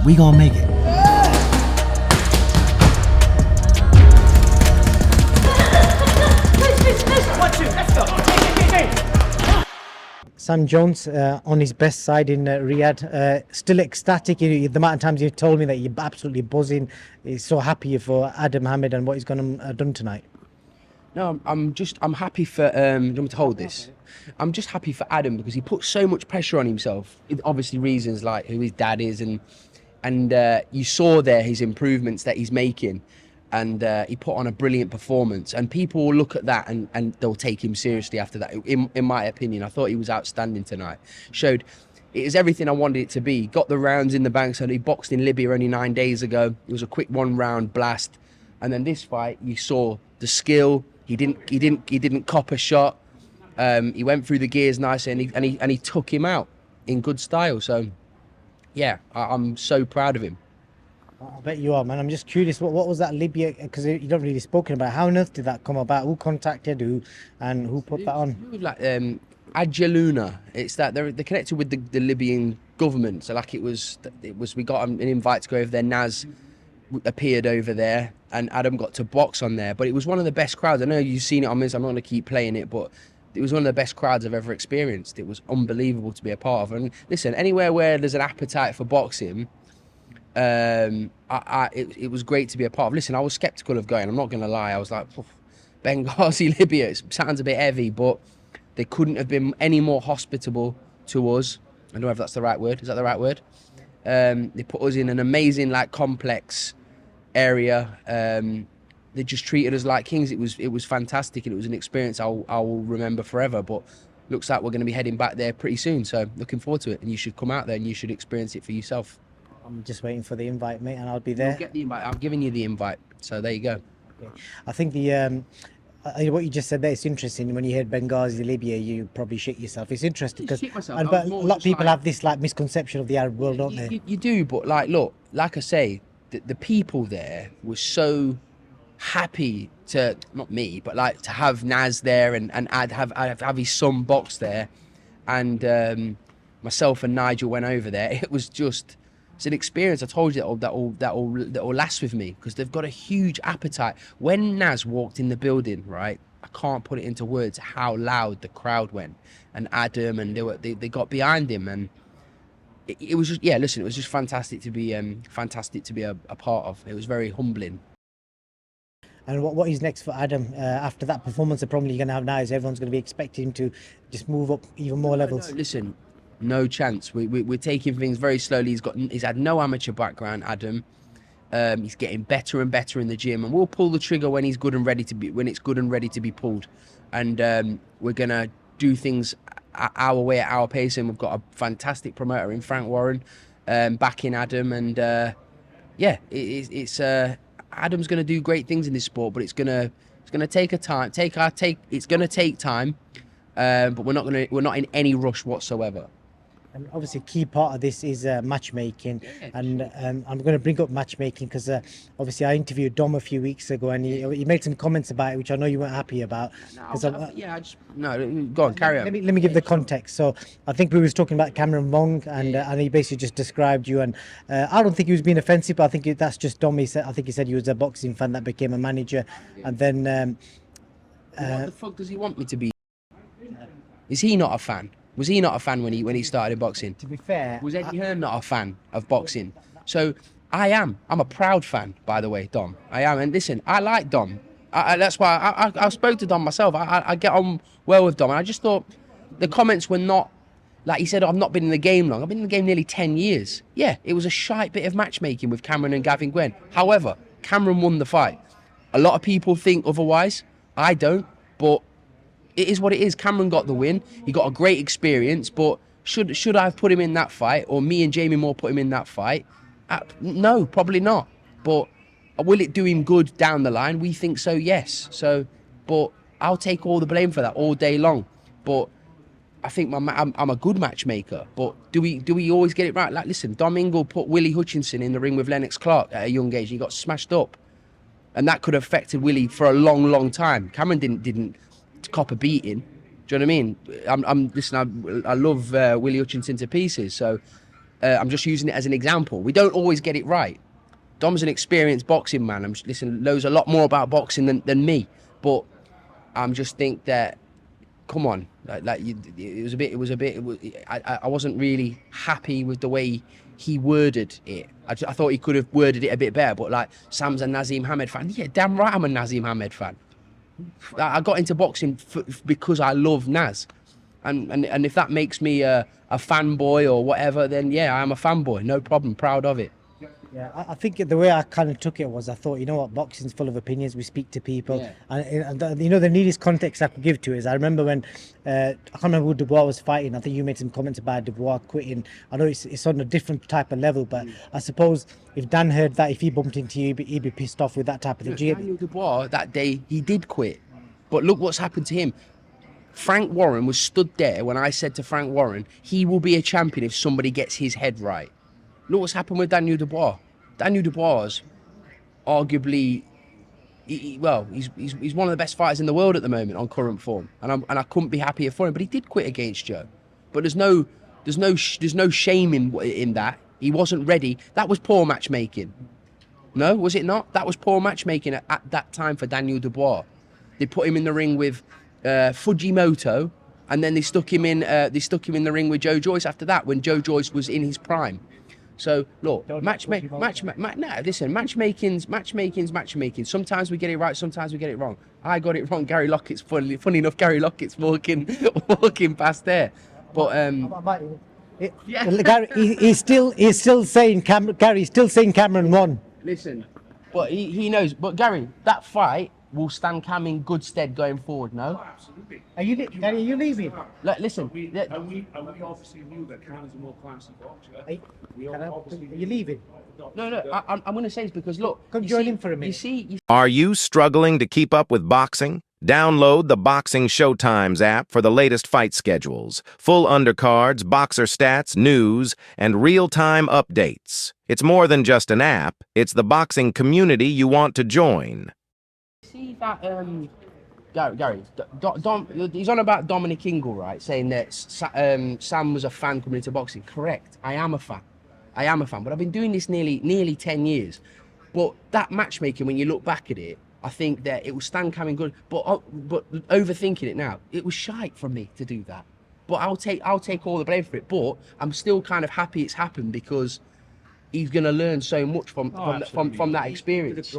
We gonna make it. Sam Jones on his best side in Riyadh, still ecstatic. The amount of times you've told me that you're absolutely buzzing. He's so happy for Adam HAMED and what he's going to done tonight. No, I'm happy for, do you want me to hold this? I'm just happy for Adam because he put so much pressure on himself. Obviously reasons like who his dad is and you saw there his improvements that he's making. And he put on a brilliant performance, and people will look at that and they'll take him seriously after that. In my opinion, I thought he was outstanding tonight. Showed it is everything I wanted it to be. Got the rounds in the bank. So he boxed in Libya only 9 days ago. It was a quick 1-round blast, and then this fight, you saw the skill. He didn't cop a shot. He went through the gears nicely, and he took him out in good style. So yeah, I'm so proud of him. I bet you are, man. I'm just curious, what was that Libya, because you don't really spoken about. How on earth did that come about? Who contacted who and who put that on? Like Adjaluna. It's that they're connected with the Libyan government. So like it was we got an invite to go over there. Naz appeared over there and Adam got to box on there. But it was one of the best crowds. I know you've seen it on this. I'm not going to keep playing it, but it was one of the best crowds I've ever experienced. It was unbelievable to be a part of. And listen, anywhere where there's an appetite for boxing, it was great to be a part of. Listen, I was skeptical of going. I'm not going to lie. I was like, Benghazi, Libya. It sounds a bit heavy, but they couldn't have been any more hospitable to us. I don't know if that's the right word. Is that the right word? They put us in an amazing, like, complex area. They just treated us like kings. It was fantastic, and it was an experience I will remember forever. But looks like we're going to be heading back there pretty soon. So looking forward to it. And you should come out there and you should experience it for yourself. I'm just waiting for the invite, mate, and I'll be there. You'll get the invite. I'm giving you the invite. So there you go. Okay. I think what you just said there is interesting. When you heard Benghazi, Libya, you probably shit yourself. It's interesting because but a lot of people have this like misconception of the Arab world, don't they? You do, but like, look, like I say, the people there were so happy to, not me, but like to have Naz there and have his son box there, and myself and Nigel went over there. It was just. It's an experience. I told you that will last with me because they've got a huge appetite. When Naz walked in the building, right, I can't put it into words how loud the crowd went, and Adam, and they got behind him, and it was just, yeah. Listen, it was just fantastic to be a part of. It was very humbling. And what is next for Adam after that performance? The problem you're going to have now is everyone's going to be expecting him to just move up even more levels. No, listen. No chance. We're taking things very slowly. He's had no amateur background, Adam. He's getting better and better in the gym, and we'll pull the trigger when it's good and ready to be pulled. And we're gonna do things our way at our pace. And we've got a fantastic promoter in Frank Warren, backing Adam. And yeah, it's Adam's gonna do great things in this sport, but it's gonna take time. It's gonna take time, but we're not in any rush whatsoever. And obviously, a key part of this is matchmaking, and I'm going to bring up matchmaking because obviously I interviewed Dom a few weeks ago, and he made some comments about it, which I know you weren't happy about. Go on, carry on. Let me give the context. So I think we was talking about Cameron Wong, and he basically just described you, and I don't think he was being offensive, but I think that's just Dom. I think he said he was a boxing fan that became a manager, and then what the fuck does he want me to be? Is he not a fan? Was he not a fan when he started in boxing? To be fair, was Eddie Hearn not a fan of boxing? So I am. I'm a proud fan, by the way, Dom. I am. And listen, I like Dom. That's why I spoke to Dom myself. I get on well with Dom. And I just thought the comments were not, like he said, I've not been in the game long. I've been in the game nearly 10 years. Yeah, it was a shite bit of matchmaking with Cameron and Gavin Gwen. However, Cameron won the fight. A lot of people think otherwise. I don't, but it is what it is. Cameron got the win. He got a great experience, but should I have put him in that fight, or me and Jamie Moore put him in that fight? No, probably not. But will it do him good down the line? We think so, yes. So, but I'll take all the blame for that all day long. But I think I'm a good matchmaker. But do we always get it right? Like, listen, Dom Ingle put Willie Hutchinson in the ring with Lennox Clark at a young age. He got smashed up, and that could have affected Willie for a long, long time. Cameron didn't cop a beating. Do you know what I mean? Listen, I love Willie Hutchinson to pieces. So I'm just using it as an example. We don't always get it right. Dom's an experienced boxing man. Listen, knows a lot more about boxing than me. But I'm just think that, come on, it was a bit. I wasn't really happy with the way he worded it. I thought he could have worded it a bit better. But like, Sam's a Nazim Hamed fan. Yeah, damn right, I'm a Nazim Hamed fan. I got into boxing because I love Naz, and if that makes me a fanboy or whatever, then yeah, I'm a fanboy. No problem, proud of it. Yeah, I think the way I kind of took it was I thought, you know what, boxing's full of opinions. We speak to people, Yeah. and you know, the neatest context I could give to it is I remember when I can't remember who Dubois was fighting. I think you made some comments about Dubois quitting. I know it's on a different type of level, but I suppose if Dan heard that, if he bumped into you, he'd be pissed off with that type of thing. Daniel Dubois that day he did quit, but look what's happened to him. Frank Warren was stood there when I said to Frank Warren, he will be a champion if somebody gets his head right. Look what's happened with Daniel Dubois. Daniel Dubois, arguably, he's one of the best fighters in the world at the moment on current form, and I couldn't be happier for him. But he did quit against Joe. But there's no shame in that. He wasn't ready. That was poor matchmaking. No, was it not? That was poor matchmaking at that time for Daniel Dubois. They put him in the ring with Fujimoto, and then they stuck him in the ring with Joe Joyce after that, when Joe Joyce was in his prime. So look, matchmaking. Sometimes we get it right, sometimes we get it wrong. I got it wrong. Gary Lockett's funny enough. Gary Lockett's walking past there, but Gary, he's still saying Gary's still saying Cameron won. Listen, but he knows. But Gary, that fight will stand Cam in good stead going forward. No. Oh, absolutely. Gary, are you leaving? Listen. We obviously knew that Cam's a more classy boxer. Are you leaving? No. I'm going to say this because look. Come join him for a minute. You see. Are you struggling to keep up with boxing? Download the Boxing Showtimes app for the latest fight schedules, full undercards, boxer stats, news, and real-time updates. It's more than just an app, it's the boxing community you want to join. See that, Gary, he's on about Dominic Ingle, right? Saying that Sam was a fan coming into boxing. Correct. I am a fan, but I've been doing this nearly 10 years. But that matchmaking, when you look back at it, I think that it will stand coming good. But overthinking it now, it was shite from me to do that. But I'll take all the blame for it. But I'm still kind of happy it's happened because he's going to learn so much from that experience.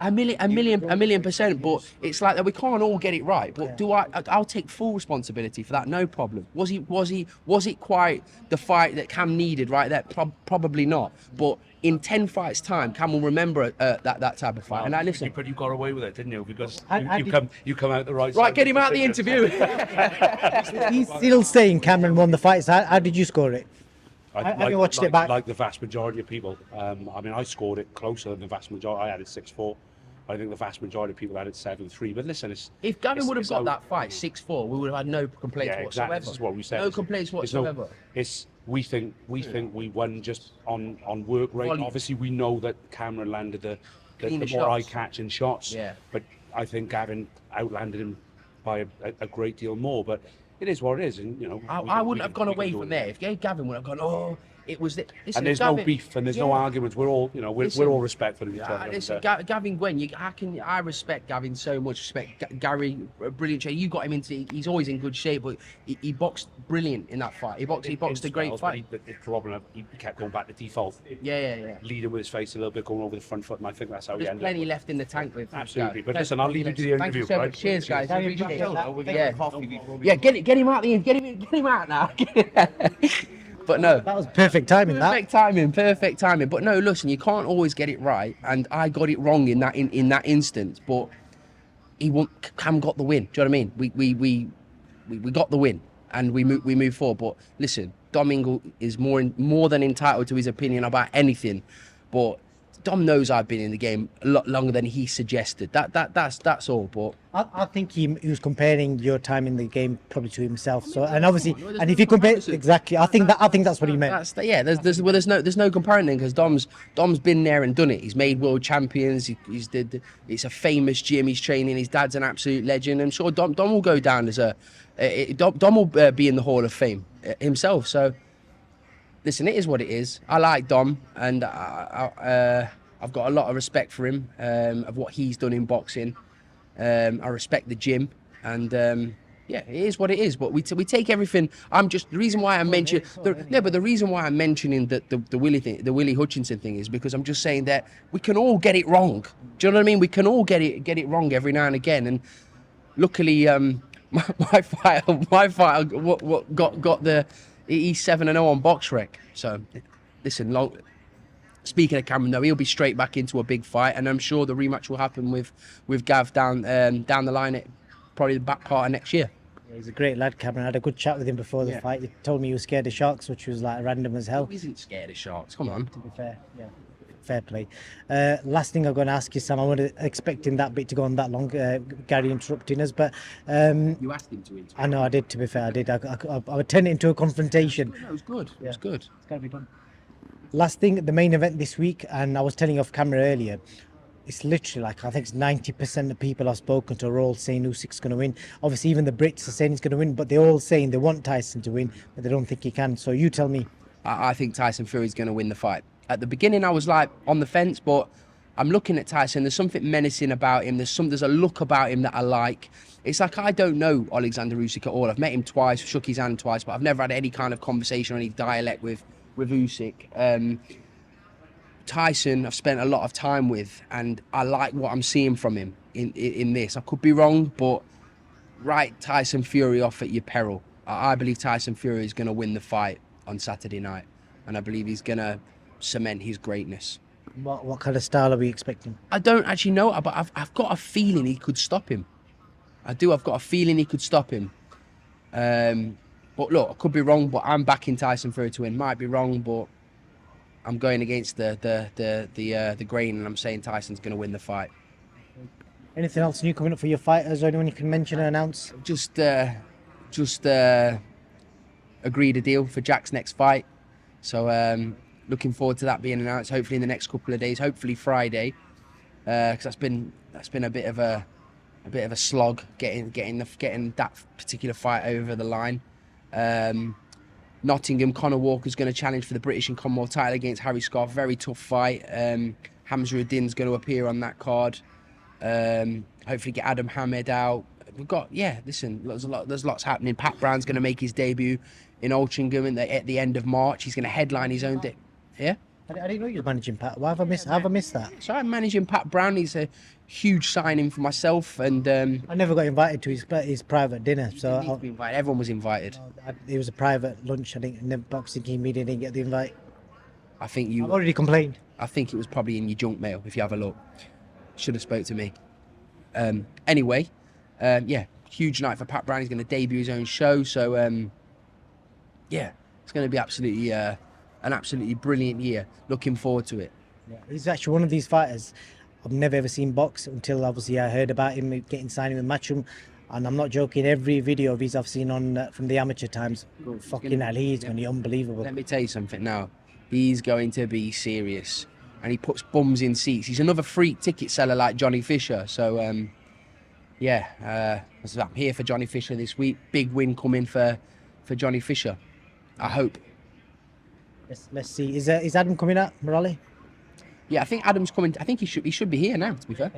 A million percent. But it's like that we can't all get it right. But I'll take full responsibility for that. No problem. Was it quite the fight that Cam needed right there? Probably not. But in 10 fights time, Cam will remember that type of fight. And I listen. But you got away with it, didn't you? Because you come out the right side. Right, get him out of the interview. He's still saying Cameron won the fight. So how did you score it? Have you watched it back? Like the vast majority of people. I mean, I scored it closer than the vast majority. I had it 6-4. I think the vast majority of people had it 7-3. But listen, if Gavin would have got that fight 6-4, we would have had no complaints whatsoever. Exactly. This is what we said. No complaints whatsoever. We think we won just on work rate. Volume. Obviously, we know that Cameron landed the more shots. eye-catching shots. Yeah. But I think Gavin outlanded him by a great deal more. But it is what it is, and you know. I wouldn't have gone away from there. If Gavin would have gone, oh, it was. Listen, and there's Gavin, no beef, and there's no arguments. We're all, you know, we're all respectful of each other. Listen, Gavin Gwen, I respect Gavin so much. Respect Gary, brilliant shape. You got him into. He's always in good shape, but he boxed brilliant in that fight. He boxed a great fight. He kept going back to default. Yeah. Leading with his face a little bit, going over the front foot, and I think that's how he There's ended. plenty left in the tank with. Absolutely, but listen, I'll leave you to the interview. Thank you so much. Right? Cheers, guys. Thank you. Appreciate it. Yeah, get him out the get him out now. But no, That was perfect timing. Perfect timing. But no, listen, you can't always get it right, and I got it wrong in that instance. But Cam got the win. Do you know what I mean? We got the win, and we move forward. But listen, Dom Ingle is more than entitled to his opinion about anything. But Dom knows I've been in the game a lot longer than he suggested. That's all. But I think he was comparing your time in the game probably to himself. So, and obviously, and if you compare exactly, I think that's what he meant. There's no comparing because Dom's been there and done it. He's made world champions. It's a famous gym he's training. His dad's an absolute legend. I'm sure Dom will go down as Dom will be in the Hall of Fame himself. So. listen, it is what it is. I like Dom, and I've got a lot of respect for him, of what he's done in boxing. I respect the gym, and yeah, it is what it is. But we take everything. The reason why I mention the reason why I'm mentioning the Willie Hutchinson thing is because I'm just saying that we can all get it wrong. Do you know what I mean? We can all get it wrong every now and again. And luckily, my fighter, what got the he's 7-0 on BoxRec. So listen, speaking of Cameron, though, he'll be straight back into a big fight, and I'm sure the rematch will happen with Gav down the line at probably the back part of next year. Yeah, he's a great lad, Cameron. I had a good chat with him before the fight. He told me he was scared of sharks, which was like random as hell. He isn't scared of sharks. Come on. To be fair, yeah. Fair play. Last thing I'm going to ask you, Sam, I wasn't expecting that bit to go on that long, Gary interrupting us, but... you asked him to interrupt. I know, I did, to be fair, I did. I would turn it into a confrontation. No, it was good. Yeah. It was good. It's got to be done. Last thing, the main event this week, and I was telling you off camera earlier, it's literally like, I think it's 90% of people I've spoken to are all saying Usyk's going to win. Obviously, even the Brits are saying he's going to win, but they're all saying they want Tyson to win, but they don't think he can. So you tell me. I think Tyson Fury's going to win the fight. At the beginning, I was like on the fence, but I'm looking at Tyson. There's something menacing about him. There's a look about him that I like. It's like I don't know Alexander Usyk at all. I've met him twice, shook his hand twice, but I've never had any kind of conversation or any dialect with Usyk. Tyson, I've spent a lot of time with, and I like what I'm seeing from him in this. I could be wrong, but write Tyson Fury off at your peril. I believe Tyson Fury is going to win the fight on Saturday night, and I believe he's going to cement his greatness. What kind of style are we expecting? I don't actually know, but I've got a feeling he could stop him. I do. I've got a feeling he could stop him. But look, I could be wrong, but I'm backing Tyson Fury to win. Might be wrong, but I'm going against the grain, and I'm saying Tyson's going to win the fight. Anything else new coming up for your fighters, or anyone you can mention or announce? Just agreed a deal for Jack's next fight. So looking forward to that being announced. Hopefully in the next couple of days. Hopefully Friday, because that's been a bit of a slog getting that particular fight over the line. Nottingham, Conor Walker's going to challenge for the British and Commonwealth title against Harry Scarf. Very tough fight. Hamza Uddin's going to appear on that card. Hopefully get Adam Hamed out. We've got, listen, there's lots happening. Pat Brown's going to make his debut in Altrincham at the end of March. He's going to headline his own day. Yeah? I didn't know you were managing Pat. Why have I missed that? So I'm managing Pat Brown. He's a huge signing for myself, and I never got invited to his private dinner. So everyone was invited. It was a private lunch. I think in the Boxing King meeting didn't get the invite. I think you. I've already complained. I think it was probably in your junk mail. If you have a look, should have spoke to me. Anyway, huge night for Pat Brown. He's going to debut his own show. So it's going to be absolutely an absolutely brilliant year. Looking forward to it. Yeah. He's actually one of these fighters I've never ever seen box until obviously I heard about him getting signed with Matchroom, and I'm not joking. Every video of his I've seen on from the amateur times, fucking hell, he's going to be unbelievable. Let me tell you something now. He's going to be serious, and he puts bums in seats. He's another freak ticket seller like Johnny Fisher. So I'm here for Johnny Fisher this week. Big win coming for Johnny Fisher. I hope. Let's see. Is Adam coming out, Morale? Yeah, I think Adam's coming. I think he should be here now, to be fair.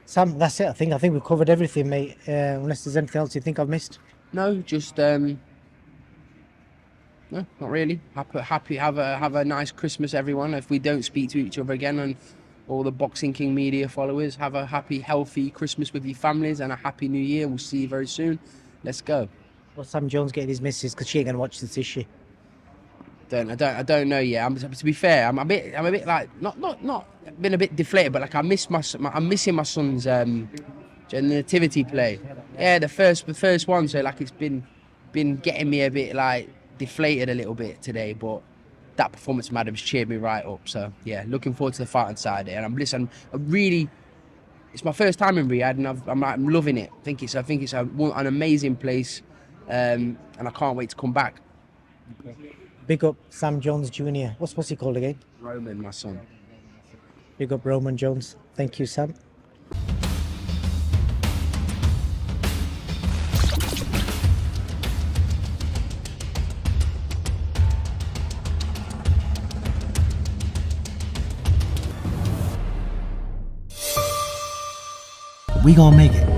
Sam, that's it. I think we've covered everything, mate. Unless there's anything else you think I've missed. No, just no, not really. Happy. Have a nice Christmas, everyone. If we don't speak to each other again, and all the Boxing King media followers, have a happy, healthy Christmas with your families and a happy New Year. We'll see you very soon. Let's go. Well, Sam Jones getting his missus because she ain't gonna watch this, is she? I don't know yet. To be fair, I'm a bit like not been a bit deflated, but like I'm missing my son's nativity play. Yeah, the first one. So like it's been getting me a bit like deflated a little bit today, but that performance from Adam's cheered me right up. So yeah, looking forward to the fight on Saturday. And it's my first time in Riyadh, and I'm loving it. I think it's an amazing place, and I can't wait to come back. Big up Sam Jones Jr. What's he called again? Roman, my son. Big up Roman Jones. Thank you, Sam. We gonna make it.